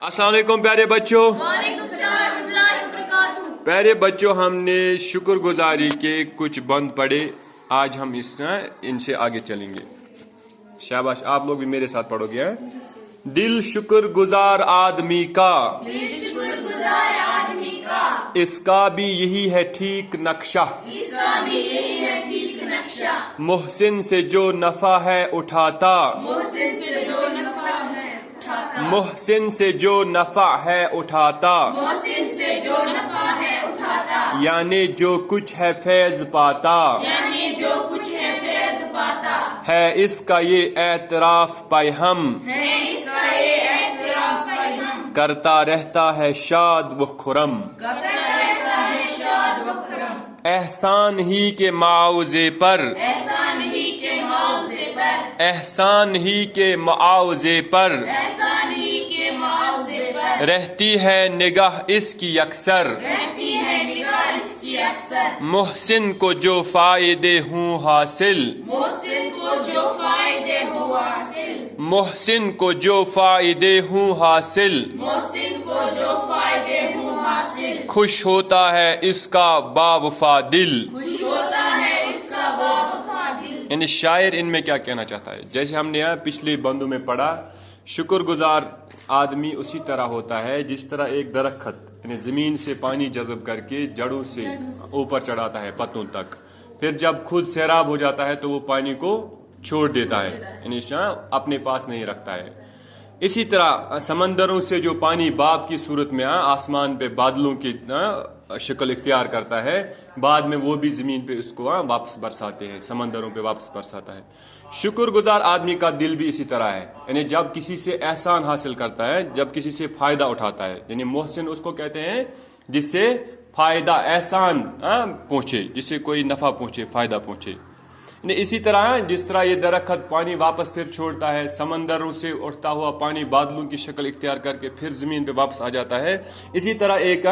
अस्सलाम वालेकुम प्यारे बच्चों। वालेकुम सलाम रहमतुल्लाहि व बरकातहू। प्यारे बच्चों, हमने शुक्रगुजारी के कुछ बंद पढ़े। आज हम इनसे आगे चलेंगे। शाबाश, आप लोग भी मेरे साथ पढ़ोगे। दिल शुक्रगुजार आदमी का, दिल शुक्रगुजार आदमी का, इसका भी यही है ठीक नक्शा। इसका भी यही है ठीक नक्शा। मुहसिन से जो नफा है उठाता, मुहसिन से जो नफा है उठाता, मुहसिन से जो नफा है उठाता, मुहसिन से जो नफा है उठाता, यानी जो कुछ है फैज पाता, यानी जो कुछ है फैज पाता, है इसका ये एतराफ पाए हम, है इसका ये एहतराम हम, करता रहता है शाद व खुरम। करता रहता है शाद व करम। एहसान ही के मुआवजे पर, एहसान ही के मुआवजे पर, एहसान ही के मुआवजे पर एहसान ही के मुआवजे पर, रहती है निगाह इसकी अक्सर। रहती है निगाह इसकी अक्सर। मुहसिन को जो फायदे हूँ हासिल, मुहसिन को जो फायदे हो हासिल, मुहसिन को जो फायदे हूँ हासिल, मुहसिन को जो फायदे हो हासिल, खुश होता है इसका बावफा दिल। खुश होता है इसका बावफा दिल। यानी शायर इनमें क्या कहना चाहता है, जैसे हमने यहाँ पिछले बंदों में पढ़ा, शुक्रगुजार आदमी उसी तरह होता है जिस तरह एक दरख्त यानी जमीन से पानी जज़ब करके जड़ों से ऊपर चढ़ाता है पत्तों तक, फिर जब खुद सैराब हो जाता है तो वो पानी को छोड़ देता है, यानी अपने पास नहीं रखता है। इसी तरह समंदरों से जो पानी बाब की सूरत में आसमान पे बादलों की शक्ल इख्तियार करता है, बाद में वो भी ज़मीन पे उसको वापस बरसाते हैं, समंदरों पे वापस बरसाता है। शुक्रगुजार आदमी का दिल भी इसी तरह है, यानी जब किसी से एहसान हासिल करता है, जब किसी से फ़ायदा उठाता है, यानी मोहसिन उसको कहते हैं जिससे फ़ायदा एहसान पहुँचे, जिससे कोई नफ़ा पहुँचे, फ़ायदा पहुँचे। इसी तरह जिस तरह ये दरख्त पानी वापस फिर छोड़ता है, समंदरों से उठता हुआ पानी बादलों की शक्ल इख्तियार करके फिर ज़मीन पे वापस आ जाता है, इसी तरह एक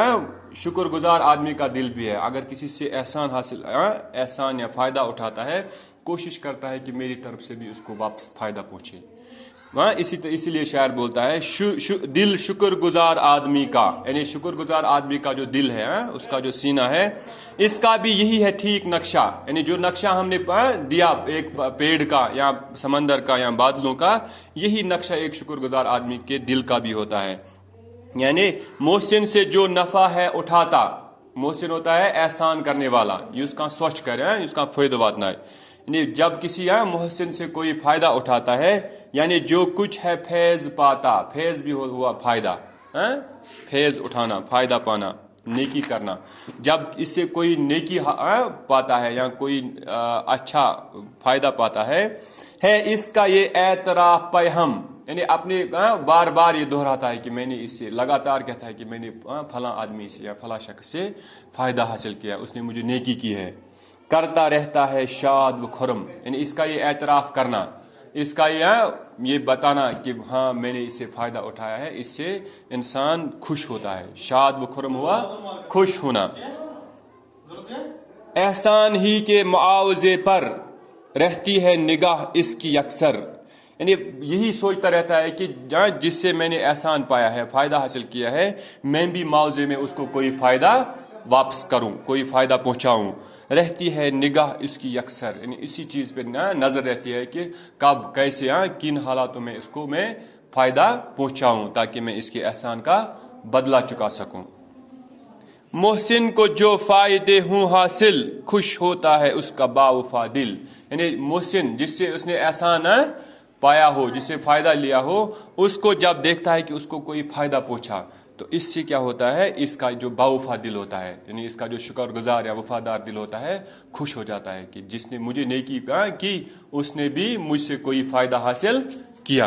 शुक्रगुजार आदमी का दिल भी है। अगर किसी से एहसान या फ़ायदा उठाता है, कोशिश करता है कि मेरी तरफ से भी उसको वापस फ़ायदा पहुँचे। इसीलिए शायर बोलता है दिल शुक्रगुजार आदमी का, यानी शुक्रगुजार आदमी का जो दिल है, उसका जो सीना है, इसका भी यही है ठीक नक्शा। यानी जो नक्शा हमने दिया एक पेड़ का या समंदर का या बादलों का, यही नक्शा एक शुक्रगुजार आदमी के दिल का भी होता है। यानी मोहसिन से जो नफा है उठाता, मोहसिन होता है एहसान करने वाला, ये उसका स्वच्छ करे, उसका फायदा वातना है। यानी जब किसी मोहसिन से कोई फायदा उठाता है, यानी जो कुछ है फैज पाता, फैज भी हुआ फायदा, फैज उठाना, फायदा पाना, नेकी करना। जब इससे कोई नेकी पाता है या कोई अच्छा फायदा पाता है इसका ये एतराफ पे हम, यानी अपने बार बार ये दोहराता है कि मैंने इससे, लगातार कहता है कि मैंने फला आदमी से या फला शख्स से फायदा हासिल किया, उसने मुझे नेकी की है। करता रहता है शाद व खुरम, यानी इसका ये एतराफ करना, इसका ये बताना कि हाँ मैंने इससे फ़ायदा उठाया है, इससे इंसान खुश होता है। शाद व खुरम हुआ खुश होना। एहसान ही के मुआवजे पर रहती है निगाह इसकी अक्सर, यानी यही सोचता रहता है कि जिससे मैंने एहसान पाया है, फ़ायदा हासिल किया है, मैं भी मुआवजे में उसको कोई फ़ायदा वापस करूं, कोई फ़ायदा पहुंचाऊं। रहती है निगाह इसकी अक्सर, यानी इसी चीज़ पे नज़र रहती है कि कब कैसे किन हालातों में इसको मैं फ़ायदा पहुंचाऊं ताकि मैं इसके एहसान का बदला चुका सकूं। मोहसिन को जो फ़ायदे हूँ हासिल, खुश होता है उसका बावफा दिल। यानी मोहसिन जिससे उसने एहसान पाया हो, जिससे फ़ायदा लिया हो, उसको जब देखता है कि उसको कोई फ़ायदा पहुंचा, तो इससे क्या होता है, इसका जो बावफा दिल होता है, यानी इसका जो शुक्रगुजार या वफादार दिल होता है, खुश हो जाता है कि जिसने मुझे नेकी की उसने भी मुझसे कोई फ़ायदा हासिल किया।